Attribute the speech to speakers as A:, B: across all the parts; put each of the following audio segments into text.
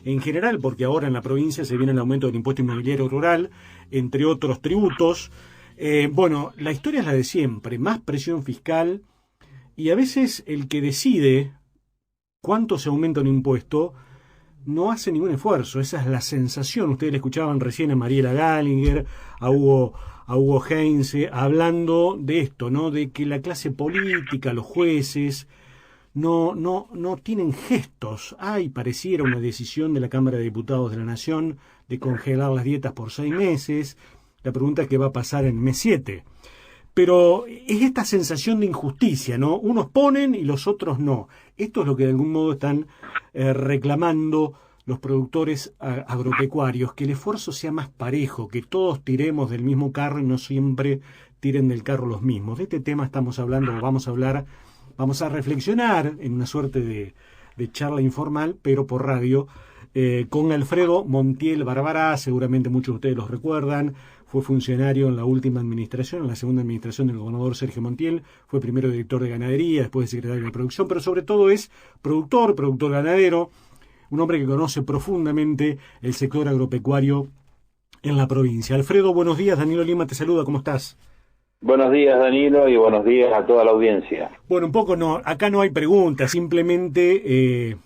A: en general, porque ahora en la provincia se viene el aumento del impuesto inmobiliario rural, entre otros tributos. Bueno, la historia es la de siempre, más presión fiscal, y a veces el que decide cuánto se aumenta un impuesto no hace ningún esfuerzo. Esa es la sensación. Ustedes le escuchaban recién a Mariela Gallinger, a Hugo Heinze, hablando de esto, ¿no? De que la clase política, los jueces, no tienen gestos. Pareciera una decisión de la Cámara de Diputados de la Nación de congelar las dietas por 6 meses. La pregunta es qué va a pasar en mes 7. Pero es esta sensación de injusticia, ¿no? Unos ponen y los otros no. Esto es lo que de algún modo están reclamando los productores agropecuarios, que el esfuerzo sea más parejo, que todos tiremos del mismo carro y no siempre tiren del carro los mismos. De este tema estamos hablando, vamos a reflexionar en una suerte de charla informal, pero por radio, con Alfredo Montiel Barbará. Seguramente muchos de ustedes los recuerdan. Fue funcionario en la última administración, en la segunda administración del gobernador Sergio Montiel. Fue primero director de ganadería, después secretario de producción, pero sobre todo es productor ganadero, un hombre que conoce profundamente el sector agropecuario en la provincia. Alfredo, buenos días. Danilo Lima te saluda, ¿cómo estás?
B: Buenos días, Danilo, y buenos días a toda la audiencia.
A: Bueno, un poco acá no hay preguntas, simplemente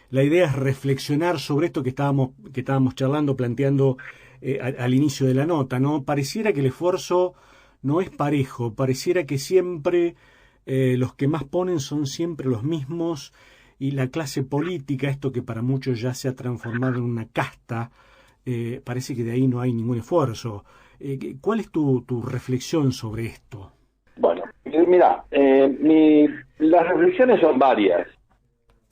A: la idea es reflexionar sobre esto que estábamos charlando, planteando al inicio de la nota, ¿no? Pareciera que el esfuerzo no es parejo, pareciera que siempre los que más ponen son siempre los mismos, y la clase política, esto que para muchos ya se ha transformado en una casta, parece que de ahí no hay ningún esfuerzo. ¿Cuál es tu reflexión sobre esto?
B: Bueno, mira, las reflexiones son varias.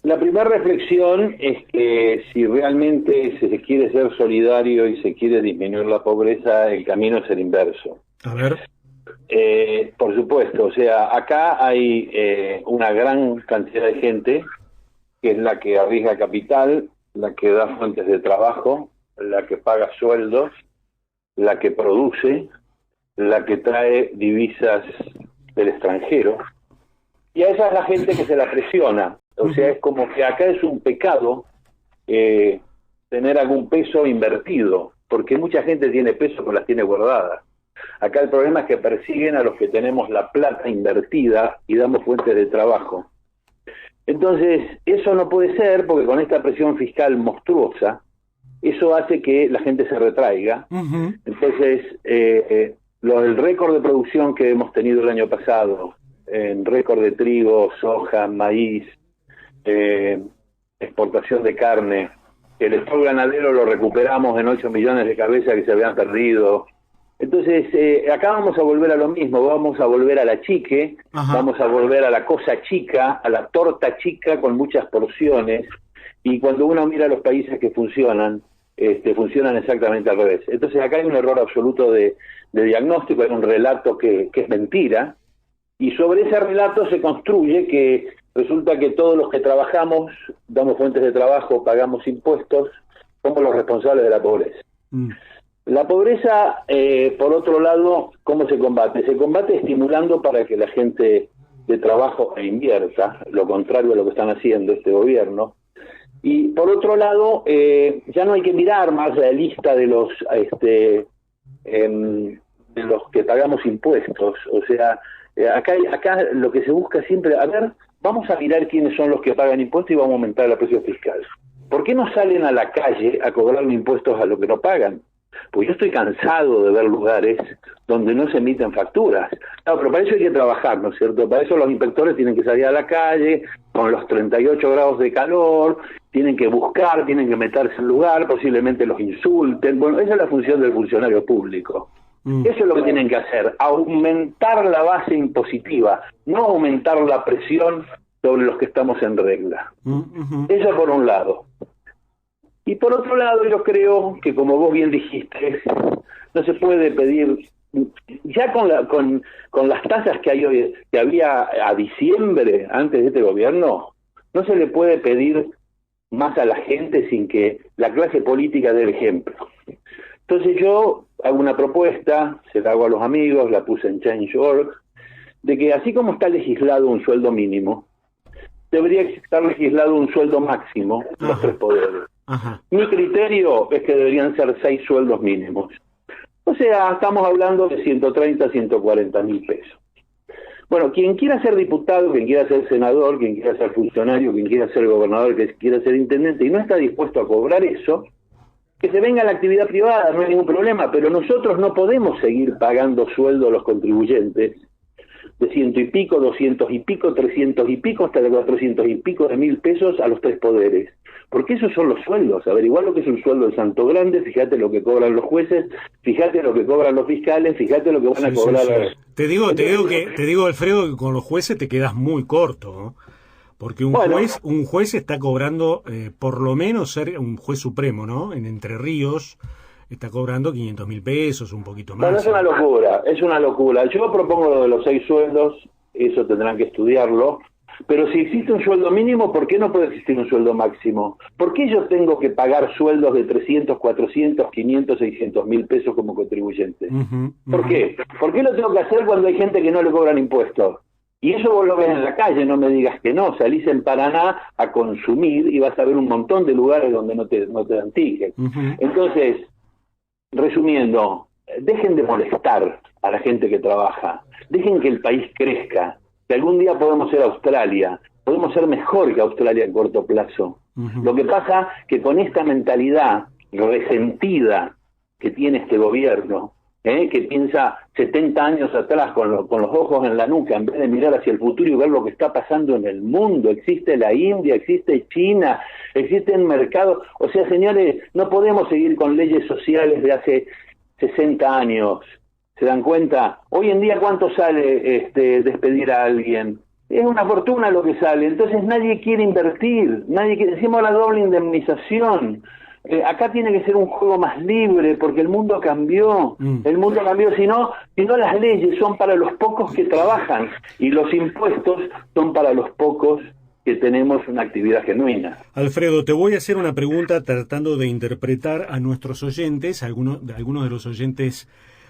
B: La primera reflexión es que si realmente se quiere ser solidario y se quiere disminuir la pobreza, el camino es el inverso.
A: A ver.
B: Por supuesto, o sea, acá hay una gran cantidad de gente que es la que arriesga capital, la que da fuentes de trabajo, la que paga sueldos, la que produce, la que trae divisas del extranjero, y a esa es la gente que se la presiona. O sea, es como que acá es un pecado tener algún peso invertido, porque mucha gente tiene peso pero las tiene guardadas. Acá el problema es que persiguen a los que tenemos la plata invertida y damos fuentes de trabajo. Entonces, eso no puede ser, porque con esta presión fiscal monstruosa, eso hace que la gente se retraiga. Entonces, el récord de producción que hemos tenido el año pasado, en récord de trigo, soja, maíz, exportación de carne, el stock ganadero lo recuperamos en 8 millones de cabezas que se habían perdido. Entonces, acá vamos a volver a lo mismo, vamos a volver a la chique, vamos a volver a la cosa chica, a la torta chica con muchas porciones, y cuando uno mira los países que funcionan exactamente al revés. Entonces acá hay un error absoluto de diagnóstico, hay un relato que es mentira, y sobre ese relato se construye que resulta que todos los que trabajamos, damos fuentes de trabajo, pagamos impuestos, somos los responsables de la pobreza. La pobreza, por otro lado, ¿cómo se combate? Se combate estimulando para que la gente de trabajo invierta, lo contrario a lo que están haciendo este gobierno. Y por otro lado, ya no hay que mirar más la lista de los que pagamos impuestos. O sea, acá lo que se busca siempre, a ver, vamos a mirar quiénes son los que pagan impuestos y vamos a aumentar la presión fiscal. ¿Por qué no salen a la calle a cobrar impuestos a los que no pagan? Pues yo estoy cansado de ver lugares donde no se emiten facturas. Claro, pero para eso hay que trabajar, ¿no es cierto? Para eso los inspectores tienen que salir a la calle con los 38 grados de calor, tienen que buscar, tienen que meterse en lugar, posiblemente los insulten. Bueno, esa es la función del funcionario público. Eso es lo que tienen que hacer, aumentar la base impositiva, no aumentar la presión sobre los que estamos en regla. Eso por un lado. Y por otro lado, yo creo que, como vos bien dijiste, no se puede pedir, ya con las tasas que hay hoy, que había a diciembre antes de este gobierno, no se le puede pedir más a la gente sin que la clase política dé el ejemplo. Entonces yo hago una propuesta, se la hago a los amigos, la puse en Change.org, de que así como está legislado un sueldo mínimo, debería estar legislado un sueldo máximo, los 3 poderes.
A: Ajá.
B: Mi criterio es que deberían ser 6 sueldos mínimos. O sea, estamos hablando de 130, 140 mil pesos. Bueno, quien quiera ser diputado, quien quiera ser senador, quien quiera ser funcionario, quien quiera ser gobernador, quien quiera ser intendente y no está dispuesto a cobrar eso, que se venga a la actividad privada, no hay ningún problema, pero nosotros no podemos seguir pagando sueldo a los contribuyentes de 100 y pico, 200 y pico, 300 y pico, hasta de 400 y pico de mil pesos a los 3 poderes. Porque esos son los sueldos. Averiguar lo que es un sueldo de Santo Grande, fíjate lo que cobran los jueces, fíjate lo que cobran los fiscales, fíjate lo que van a cobrar.
A: Sí. Te digo, Alfredo, que con los jueces te quedas muy corto, ¿no? Porque un juez está cobrando, por lo menos ser un juez supremo, ¿no? En Entre Ríos está cobrando 500 mil pesos, un poquito más.
B: Bueno, es una locura. Yo propongo lo de los 6 sueldos, eso tendrán que estudiarlo. Pero si existe un sueldo mínimo, ¿por qué no puede existir un sueldo máximo? ¿Por qué yo tengo que pagar sueldos de 300, 400, 500, 600 mil pesos como contribuyente? ¿Por qué? ¿Por qué lo tengo que hacer cuando hay gente que no le cobran impuestos? Y eso vos lo ves en la calle, no me digas que no. Salís en Paraná a consumir y vas a ver un montón de lugares donde no te dan ticket. Entonces, resumiendo, dejen de molestar a la gente que trabaja. Dejen que el país crezca. Que algún día podemos ser Australia, podemos ser mejor que Australia en corto plazo. Lo que pasa que con esta mentalidad resentida que tiene este gobierno, que piensa 70 años atrás con los ojos en la nuca, en vez de mirar hacia el futuro y ver lo que está pasando en el mundo, existe la India, existe China, existen mercados, o sea, señores, no podemos seguir con leyes sociales de hace 60 años. ¿Se dan cuenta? Hoy en día, ¿cuánto sale despedir a alguien? Es una fortuna lo que sale. Entonces nadie quiere invertir. Decimos la doble indemnización. Acá tiene que ser un juego más libre, porque el mundo cambió. El mundo cambió, si no las leyes son para los pocos que trabajan y los impuestos son para los pocos que tenemos una actividad genuina.
A: Alfredo, te voy a hacer una pregunta tratando de interpretar a nuestros oyentes, algunos de los oyentes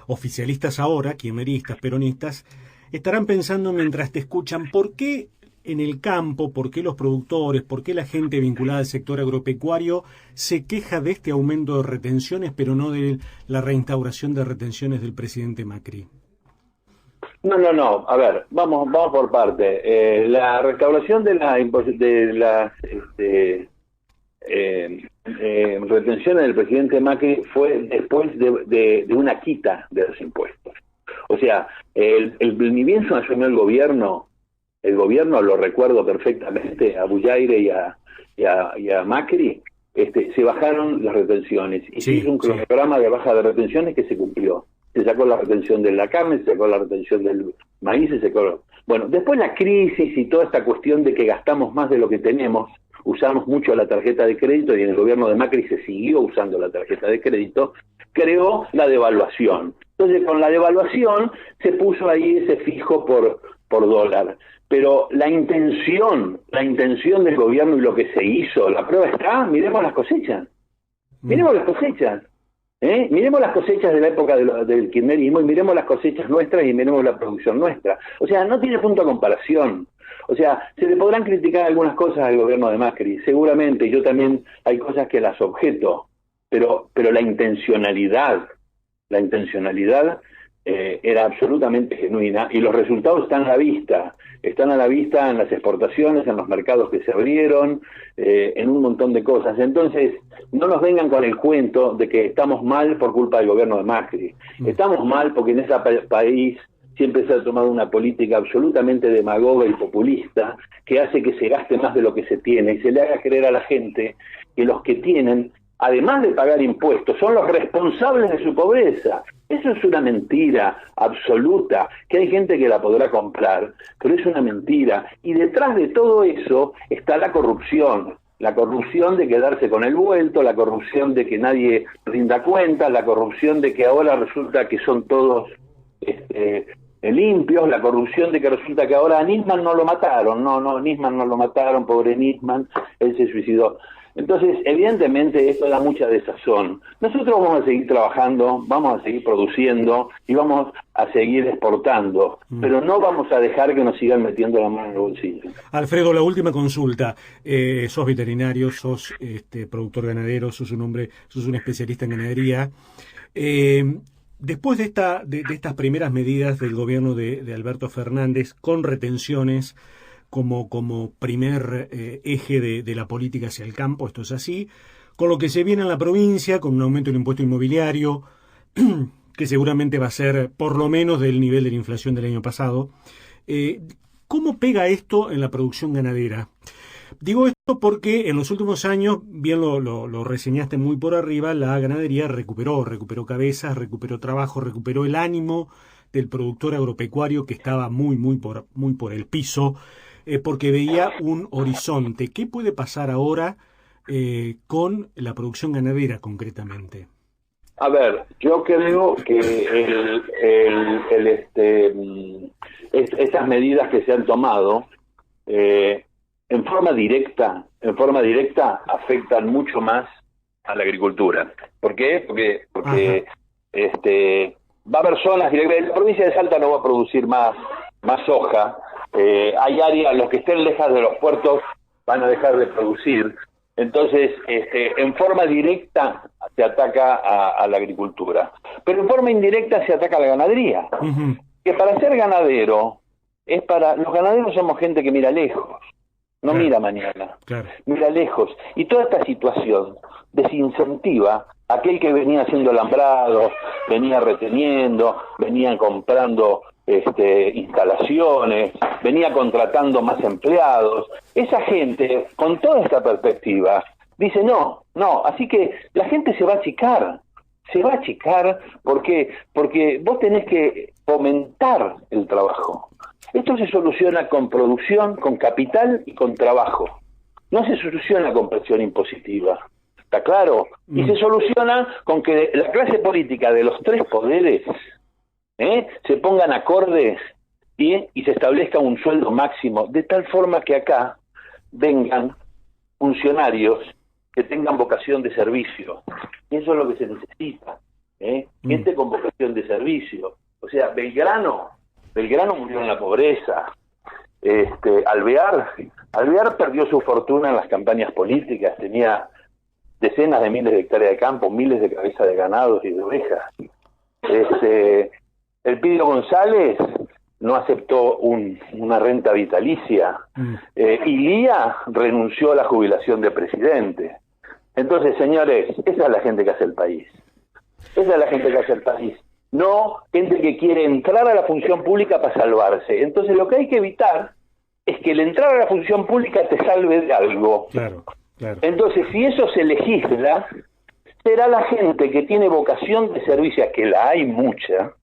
A: oficialistas ahora, kirchneristas, peronistas, estarán pensando mientras te escuchan, ¿por qué en el campo, por qué los productores, por qué la gente vinculada al sector agropecuario se queja de este aumento de retenciones, pero no de la reinstauración de retenciones del presidente Macri?
B: No. A ver, vamos por parte. La restauración de las retenciones del presidente Macri fue después de una quita de los impuestos. O sea, ni bien se asumió el gobierno, lo recuerdo perfectamente, a Bullaire y a Macri, se bajaron las retenciones y se hizo un cronograma de baja de retenciones que se cumplió. Se sacó la retención de la carne, se sacó la retención del maíz, Bueno, después la crisis y toda esta cuestión de que gastamos más de lo que tenemos, usamos mucho la tarjeta de crédito y en el gobierno de Macri se siguió usando la tarjeta de crédito, creó la devaluación. Entonces con la devaluación se puso ahí ese fijo por dólar. Pero la intención del gobierno y lo que se hizo, la prueba está, miremos las cosechas. Miremos las cosechas. Miremos las cosechas de la época del kirchnerismo y miremos las cosechas nuestras y miremos la producción nuestra. O sea, no tiene punto de comparación. O sea, se le podrán criticar algunas cosas al gobierno de Macri, seguramente, yo también hay cosas que las objeto, pero la intencionalidad era absolutamente genuina y los resultados están a la vista en las exportaciones, en los mercados que se abrieron, en un montón de cosas. Entonces, no nos vengan con el cuento de que estamos mal por culpa del gobierno de Macri. Estamos mal porque en ese país siempre se ha tomado una política absolutamente demagoga y populista que hace que se gaste más de lo que se tiene y se le haga creer a la gente que los que tienen, además de pagar impuestos, son los responsables de su pobreza. Eso es una mentira absoluta, que hay gente que la podrá comprar, pero es una mentira. Y detrás de todo eso está la corrupción de quedarse con el vuelto, la corrupción de que nadie rinda cuenta, la corrupción de que ahora resulta que son todos limpios, la corrupción de que resulta que ahora a Nisman no lo mataron, Nisman no lo mataron, pobre Nisman, él se suicidó. Entonces, evidentemente, esto da mucha desazón. Nosotros vamos a seguir trabajando, vamos a seguir produciendo y vamos a seguir exportando, pero no vamos a dejar que nos sigan metiendo la mano en el bolsillo.
A: Alfredo, la última consulta. Sos veterinario, sos productor ganadero, sos un especialista en ganadería. Después de estas primeras medidas del gobierno de Alberto Fernández, con retenciones como primer eje de la política hacia el campo, esto es así, con lo que se viene en la provincia, con un aumento del impuesto inmobiliario, que seguramente va a ser por lo menos del nivel de la inflación del año pasado. ¿Cómo pega esto en la producción ganadera? Digo esto porque en los últimos años, bien lo reseñaste muy por arriba, la ganadería recuperó cabezas, recuperó trabajo, recuperó el ánimo del productor agropecuario que estaba muy por el piso, porque veía un horizonte. ¿Qué puede pasar ahora con la producción ganadera concretamente?
B: A ver, yo creo que estas medidas que se han tomado en forma directa afectan mucho más a la agricultura. ¿Por qué? Porque va a haber zonas directas. La provincia de Salta no va a producir más soja. Hay áreas, los que estén lejos de los puertos van a dejar de producir. Entonces, en forma directa se ataca a la agricultura, pero en forma indirecta se ataca a la ganadería. Uh-huh. Que para ser ganadero, los ganaderos somos gente que mira lejos, no mira mañana, mira lejos. Y toda esta situación desincentiva a aquel que venía haciendo alambrados, venía reteniendo, venía comprando instalaciones, venía contratando más empleados. Esa gente, con toda esta perspectiva, dice no, así que la gente se va a achicar porque vos tenés que fomentar el trabajo. Esto se soluciona con producción, con capital y con trabajo. No se soluciona con presión impositiva. ¿Está claro? Y se soluciona con que la clase política de los tres poderes se pongan acordes y se establezca un sueldo máximo, de tal forma que acá vengan funcionarios que tengan vocación de servicio. Y eso es lo que se necesita, gente con vocación de servicio. O sea, Belgrano murió en la pobreza. Alvear perdió su fortuna en las campañas políticas, tenía decenas de miles de hectáreas de campo, miles de cabezas de ganados y de ovejas. Elpidio González no aceptó una renta vitalicia. Y Lía renunció a la jubilación de presidente. Entonces, señores, esa es la gente que hace el país. No gente que quiere entrar a la función pública para salvarse. Entonces, lo que hay que evitar es que el entrar a la función pública te salve de algo. Claro. Entonces, si eso se legisla, será la gente que tiene vocación de servicio, que la hay mucha,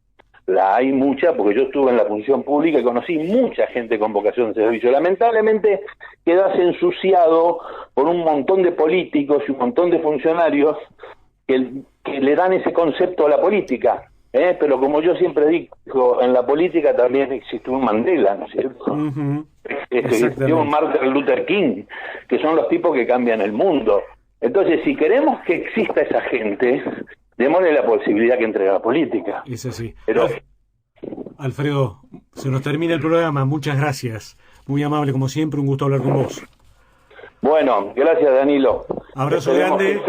B: porque yo estuve en la función pública y conocí mucha gente con vocación de servicio. Lamentablemente quedas ensuciado por un montón de políticos y un montón de funcionarios que le dan ese concepto a la política. Pero como yo siempre digo, en la política también existe un Mandela, ¿no es cierto? Uh-huh. Existió un Martin Luther King, que son los tipos que cambian el mundo. Entonces, si queremos que exista esa gente, démosle la posibilidad que entre a la política.
A: Es así.
B: Pero
A: Alfredo, se nos termina el programa. Muchas gracias. Muy amable, como siempre. Un gusto hablar con vos.
B: Bueno, gracias, Danilo.
A: Abrazo grande.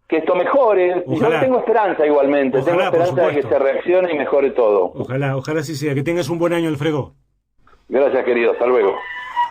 B: Que esto mejore. Ojalá. Yo tengo esperanza igualmente.
A: Ojalá,
B: tengo esperanza de que se reaccione y mejore todo.
A: Ojalá así sea. Que tengas un buen año, Alfredo.
B: Gracias, querido. Hasta luego.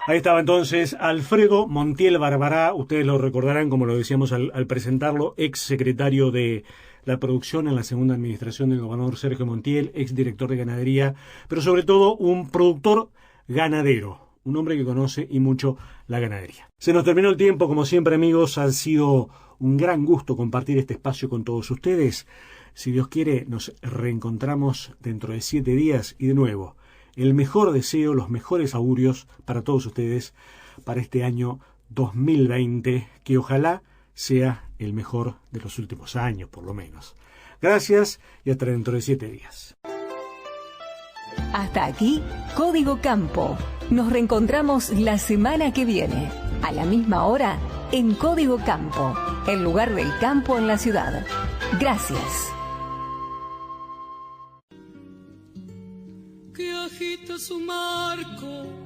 A: Ahí estaba entonces Alfredo Montiel Barbará. Ustedes lo recordarán, como lo decíamos al presentarlo, ex secretario de la producción en la segunda administración del gobernador Sergio Montiel, ex director de ganadería, pero sobre todo un productor ganadero, un hombre que conoce y mucho la ganadería. Se nos terminó el tiempo, como siempre, amigos. Ha sido un gran gusto compartir este espacio con todos ustedes. Si Dios quiere, nos reencontramos dentro de 7 días y de nuevo, el mejor deseo, los mejores augurios para todos ustedes para este año 2020, que ojalá sea el mejor de los últimos años, por lo menos. Gracias y hasta dentro de 7 días.
C: Hasta aquí, Código Campo. Nos reencontramos la semana que viene. a la misma hora, en Código Campo, el lugar del campo en la ciudad. Gracias.
D: Que agita su marco